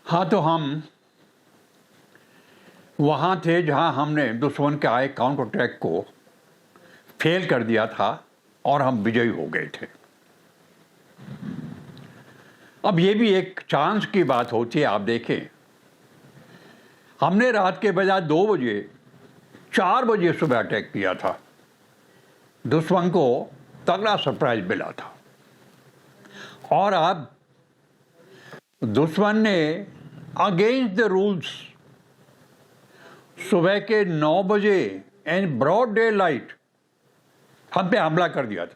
हाँ, तो हम वहाँ थे जहाँ हमने दुश्मन के आए काउंटर अटैक को फेल कर दिया था और हम विजयी हो गए थे। अब ये भी एक चांस की बात होती है। आप देखें, हमने रात के बजाय 2 बजे 4 बजे सुबह अटैक किया था। दुश्मन को तगड़ा सरप्राइज मिला था और अब दुश्मन ने अगेंस्ट द रूल्स सुबह के 9 बजे इन ब्रॉड डे लाइट हम पे हमला कर दिया था।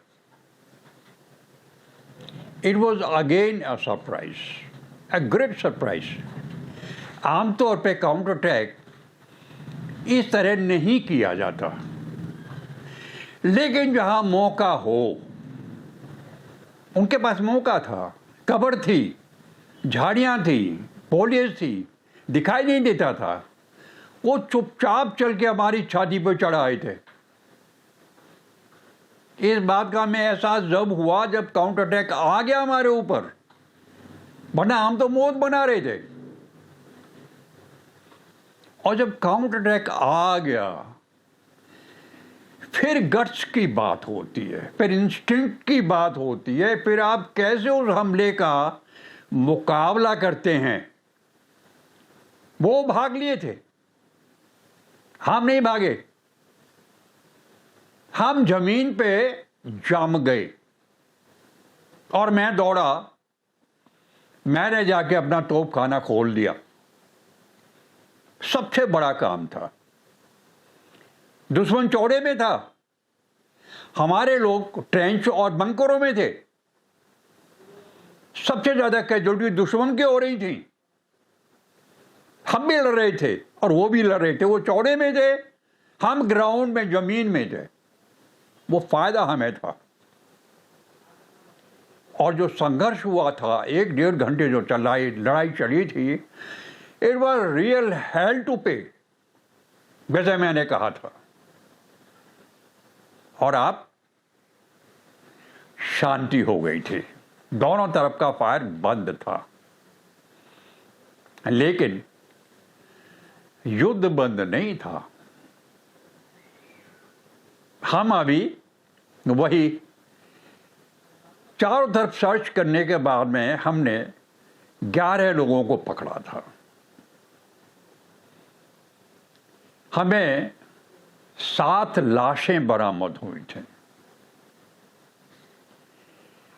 It was again a surprise, a great surprise. आमतौर पे काउंटर अटैक इस तरह नहीं किया जाता, लेकिन जहां मौका हो, उनके पास मौका था। कब्र थी, झाड़ियां थी, फॉलिएज थी, दिखाई नहीं देता था। वो चुपचाप चल के हमारी छाती पर चढ़ आए थे। इस बात का हमें एहसास जब हुआ जब काउंटर अटैक आ गया हमारे ऊपर, वरना हम तो मौत बना रहे थे। और जब काउंटर अटैक आ गया, फिर गट्स की बात होती है, फिर इंस्टिंक्ट की बात होती है, फिर आप कैसे उस हमले का मुकाबला करते हैं। वो भाग लिए थे, हम नहीं भागे। हम जमीन पे जम गए और मैं दौड़ा। मैंने जाके अपना तोपखाना खोल दिया। सबसे बड़ा काम था। दुश्मन चौड़े में था, हमारे लोग ट्रेंच और बंकरों में थे। सबसे ज्यादा कैजुअल्टी दुश्मन की हो रही थी। हम भी लड़ रहे थे और वो भी लड़ रहे थे। वो चौड़े में थे, हम ग्राउंड में जमीन में थे। वो फायदा हमें था। और जो संघर्ष हुआ था 1-1.5 घंटे जो लड़ाई चली थी, it was real hell to pay, वैसे मैंने कहा था। और आप शांति हो गई थी, दोनों तरफ का फायर बंद था। लेकिन युद्ध बंद नहीं था। हम अभी वही चारों तरफ सर्च करने के बाद में हमने 11 लोगों को पकड़ा था। हमें 7 लाशें बरामद हुई थी।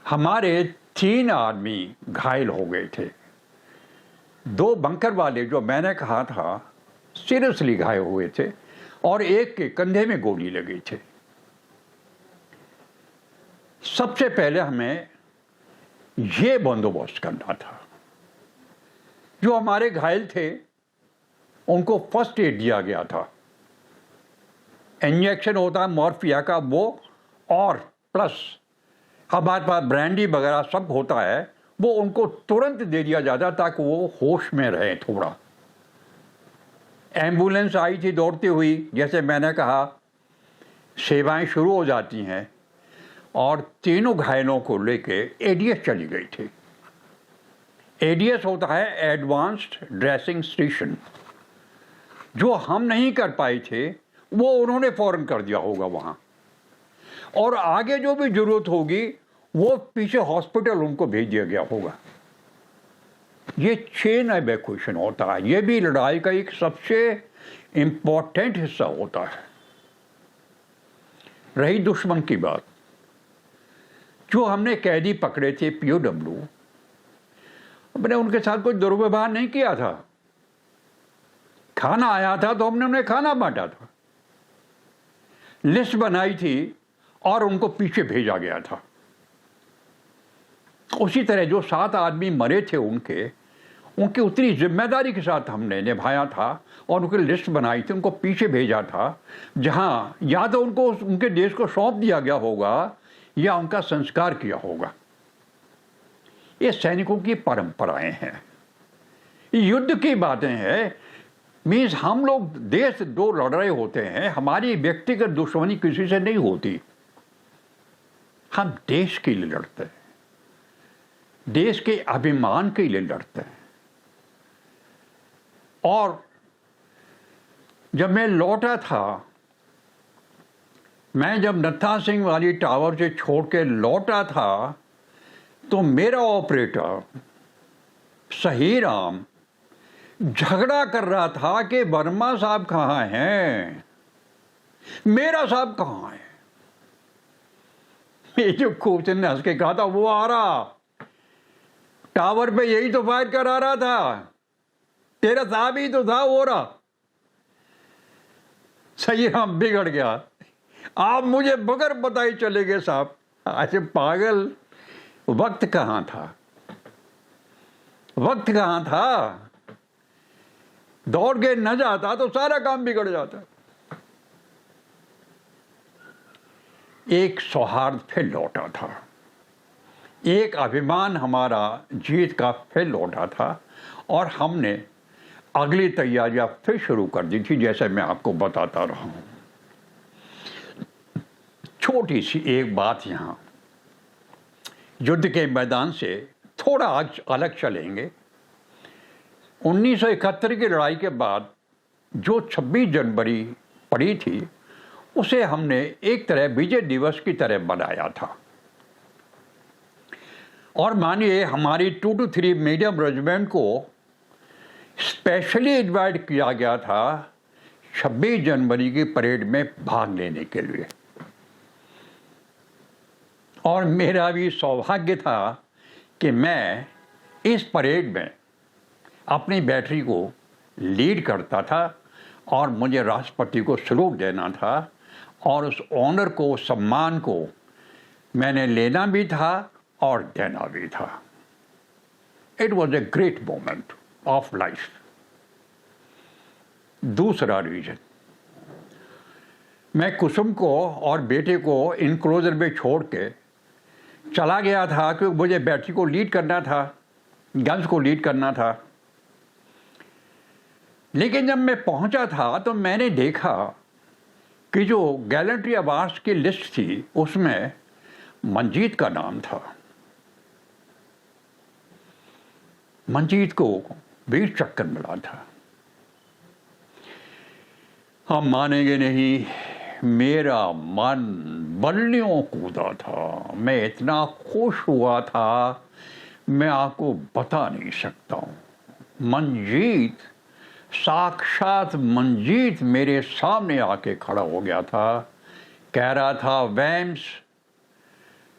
हमारे 3 आदमी घायल हो गए थे। 2 बंकर वाले जो मैंने कहा था सीरियसली घायल हुए थे और एक के कंधे में गोली लगी थी। सबसे पहले हमें यह बंदोबस्त करना था, जो हमारे घायल थे उनको फर्स्ट एड दिया गया था। इंजेक्शन होता है मॉर्फिया का, वो और प्लस हमारे पास ब्रांडी वगैरह सब होता है, वो उनको तुरंत दे दिया जाता ताकि वो होश में रहे थोड़ा। एम्बुलेंस आई थी दौड़ती हुई, जैसे मैंने कहा सेवाएं शुरू हो जाती हैं, और तीनों घायलों को लेके एडीएस चली गई थी। एडीएस होता है एडवांस्ड ड्रेसिंग स्टेशन। जो हम नहीं कर पाए थे वो उन्होंने फौरन कर दिया होगा वहां, और आगे जो भी जरूरत होगी वो पीछे हॉस्पिटल उनको भेज दिया गया होगा। ये चेन इवैक्यूएशन होता है। ये भी लड़ाई का एक सबसे इंपॉर्टेंट हिस्सा होता है। रही दुश्मन की बात, जो हमने कैदी पकड़े थे पीओडब्ल्यू, हमने उनके साथ कोई दुर्व्यवहार नहीं किया था। खाना आया था तो हमने उन्हें खाना बांटा था, लिस्ट बनाई थी और उनको पीछे भेजा गया था। उसी तरह जो 7 आदमी मरे थे उनकी उतनी जिम्मेदारी के साथ हमने निभाया था और उनकी लिस्ट बनाई थी, उनको पीछे भेजा था, जहां या तो उनको उनके देश को सौंप दिया गया होगा या उनका संस्कार किया होगा। ये सैनिकों की परंपराएं हैं, युद्ध की बातें हैं। मीन्स हम लोग देश 2 लड़ रहे होते हैं, हमारी व्यक्तिगत दुश्मनी किसी से नहीं होती। हम देश के लिए लड़ते हैं, देश के अभिमान के लिए लड़ते हैं। और जब मैं लौटा था, मैं जब नत्था सिंह वाली टावर से छोड़ के लौटा था, तो मेरा ऑपरेटर सही राम झगड़ा कर रहा था कि वर्मा साहब कहाँ हैं, मेरा साहब कहाँ है। ये जो खूब ने हंस के कहा था, वो आ रहा टावर पे, यही तो फायर करा रहा था, तेरा साहब ही तो था, वो रहा। सही राम बिगड़ गया, आप मुझे बगैर बताए चले गए साहब। ऐसे पागल, वक्त कहाँ था, वक्त कहाँ था। दौड़ के न जाता तो सारा काम बिगड़ जाता। एक सौहार्द फिर लौटा था, एक अभिमान हमारा जीत का फिर लौटा था, और हमने अगली तैयारियां फिर शुरू कर दी थी, जैसे मैं आपको बताता रहा हूं। छोटी सी एक बात यहां, युद्ध के मैदान से थोड़ा अलग चलेंगे। 1971 की लड़ाई के बाद जो 26 जनवरी पड़ी थी, उसे हमने एक तरह विजय दिवस की तरह बनाया था। और मानिए, हमारी 223 मीडियम रेजिमेंट को स्पेशली इनवाइट किया गया था 26 जनवरी की परेड में भाग लेने के लिए। और मेरा भी सौभाग्य था कि मैं इस परेड में अपनी बैटरी को लीड करता था, और मुझे राष्ट्रपति को सलूट देना था, और उस ऑनर को, सम्मान को मैंने लेना भी था और देना भी था। It was a great moment of life. दूसरा रीजन, मैं कुसुम को और बेटे को इनक्लोजर में छोड़ के चला गया था, क्योंकि मुझे बैटरी को लीड करना था, गन्स को लीड करना था। लेकिन जब मैं पहुंचा था तो मैंने देखा कि जो गैलेंट्री अवार्ड्स की लिस्ट थी, उसमें मंजीत का नाम था। मंजीत को वीर चक्र मिला था। हम मानेंगे नहीं, मेरा मन बल्लियों कूदा था, मैं इतना खुश हुआ था, मैं आपको बता नहीं सकता हूं। मंजीत, साक्षात मंजीत मेरे सामने आके खड़ा हो गया था, कह रहा था, वैम्स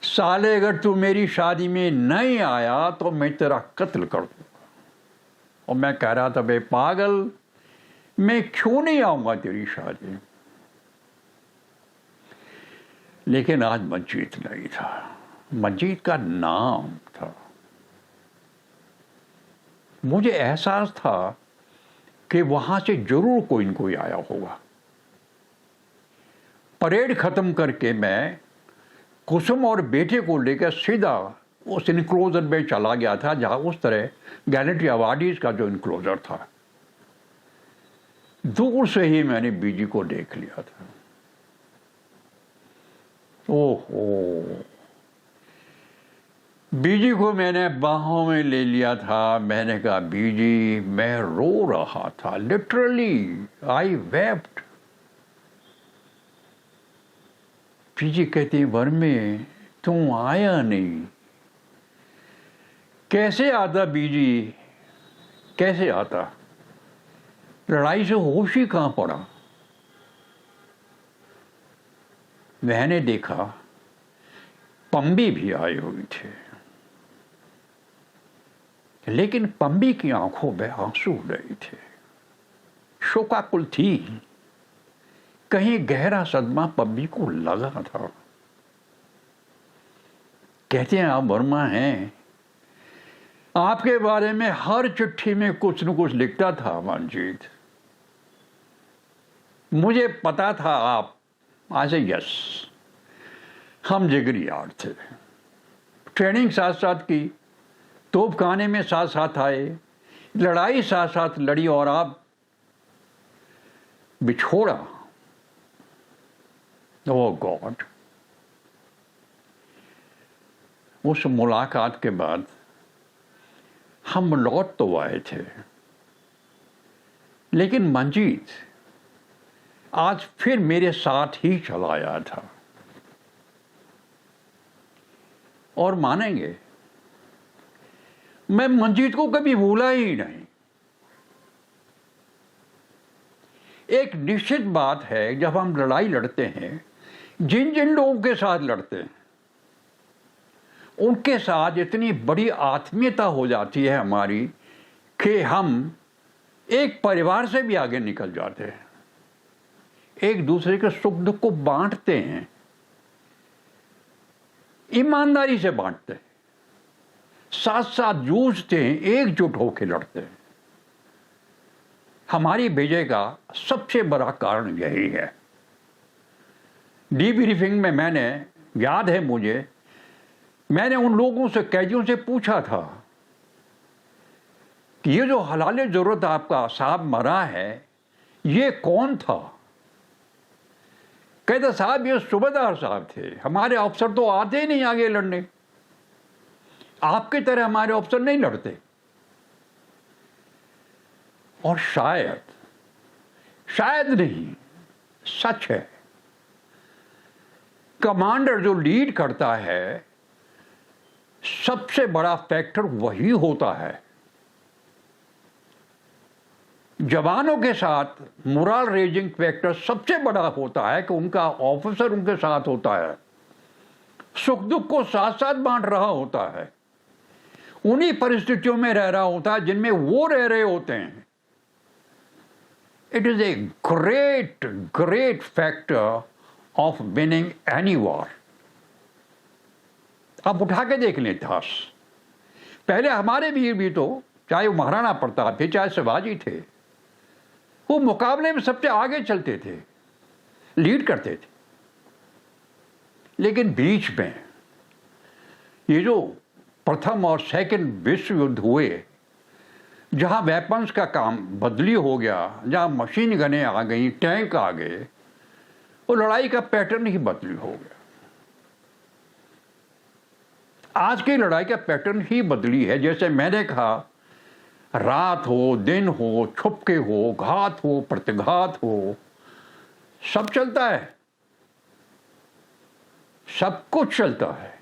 साले, अगर तू मेरी शादी में नहीं आया तो मैं तेरा कत्ल कर दूंगा। और मैं कह रहा था, बे पागल, मैं क्यों नहीं आऊंगा तेरी शादी। लेकिन आज मंजीत नहीं था, मंजीत का नाम था। मुझे एहसास था कि वहां से जरूर कोई न कोई आया होगा। परेड खत्म करके मैं कुसुम और बेटे को लेकर सीधा उस इनक्लोजर में चला गया था, जहां उस तरह गैलेंट्री अवार्डीज का जो इनक्लोजर था। दूर से ही मैंने बीजी को देख लिया था। ओहो, बीजी को मैंने बाहों में ले लिया था। मैंने कहा, बीजी, मैं रो रहा था, लिटरली आई वेप्ट। बीजी कहती, वर्मे तू आया नहीं। कैसे आता बीजी, कैसे आता? लड़ाई से होश ही कहां पड़ा। मैंने देखा पंबी भी आए हुए थे, लेकिन पंबी की आंखों में आंसू नहीं थे, शोकाकुल थी। कहीं गहरा सदमा पंबी को लगा था। कहते हैं, आप वर्मा हैं, आपके बारे में हर चिट्ठी में कुछ न कुछ लिखता था मंजीत। मुझे पता था आप आज, यस, हम जिगरी यार थे। ट्रेनिंग साथ साथ की, तोपखाने में साथ साथ आए, लड़ाई साथ साथ लड़ी, और आप बिछोड़ा। ओह गॉड। उस मुलाकात के बाद हम लौट तो आए थे, लेकिन मंजीत आज फिर मेरे साथ ही चला आया था। और मानेंगे, मैं मंजीत को कभी भूला ही नहीं। एक निश्चित बात है, जब हम लड़ाई लड़ते हैं, जिन जिन लोगों के साथ लड़ते हैं उनके साथ इतनी बड़ी आत्मीयता हो जाती है हमारी कि हम एक परिवार से भी आगे निकल जाते हैं, एक दूसरे के सुख दुख को बांटते हैं, ईमानदारी से बांटते हैं, साथ साथ जूझते हैं, एकजुट होकर लड़ते हैं। हमारी विजय का सबसे बड़ा कारण यही है। डीब्रीफिंग में याद है मुझे, मैंने उन लोगों से, कैदियों से पूछा था कि ये जो हलाले जरूरत आपका साहब मरा है, ये कौन था? कहते साहब ये सूबेदार साहब थे, हमारे अफसर तो आते ही नहीं आगे लड़ने, आपकी तरह हमारे अफसर नहीं लड़ते। और शायद नहीं, सच है, कमांडर जो लीड करता है, सबसे बड़ा फैक्टर वही होता है। जवानों के साथ मोरल रेजिंग फैक्टर सबसे बड़ा होता है कि उनका ऑफिसर उनके साथ होता है, सुख दुख को साथ साथ बांट रहा होता है, उन्हीं परिस्थितियों में रह रहा होता है जिनमें वो रह रहे होते हैं। It is a great factor of winning any war. आप उठा के देख लें इतिहास, पहले हमारे वीर भी तो, चाहे वो महाराणा प्रताप थे, चाहे शिवाजी थे, वो मुकाबले में सबसे आगे चलते थे, लीड करते थे। लेकिन बीच में ये जो प्रथम और सेकंड विश्व युद्ध हुए, जहां वेपन्स का काम बदली हो गया, जहां मशीन गनें आ गई, टैंक आ गए, वो लड़ाई का पैटर्न ही बदली हो गया। आज की लड़ाई का पैटर्न ही बदली है। जैसे मैंने कहा, रात हो, दिन हो, छुपके हो, घात हो, प्रतिघात हो, सब चलता है, सब कुछ चलता है।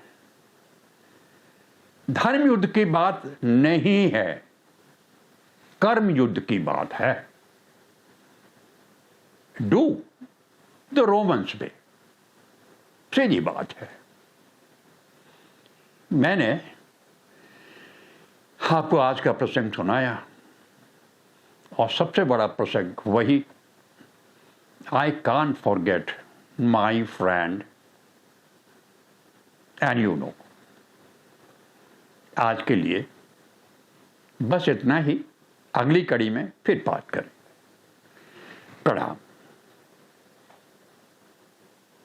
धर्म युद्ध की बात नहीं है, कर्म युद्ध की बात है। डू द रोमन्स वे, सीधी बात है। मैंने आपको आज का प्रसंग सुनाया, और सबसे बड़ा प्रसंग वही, I can't forget my friend and you know. आज के लिए बस इतना ही, अगली कड़ी में फिर बात करें। प्रणाम।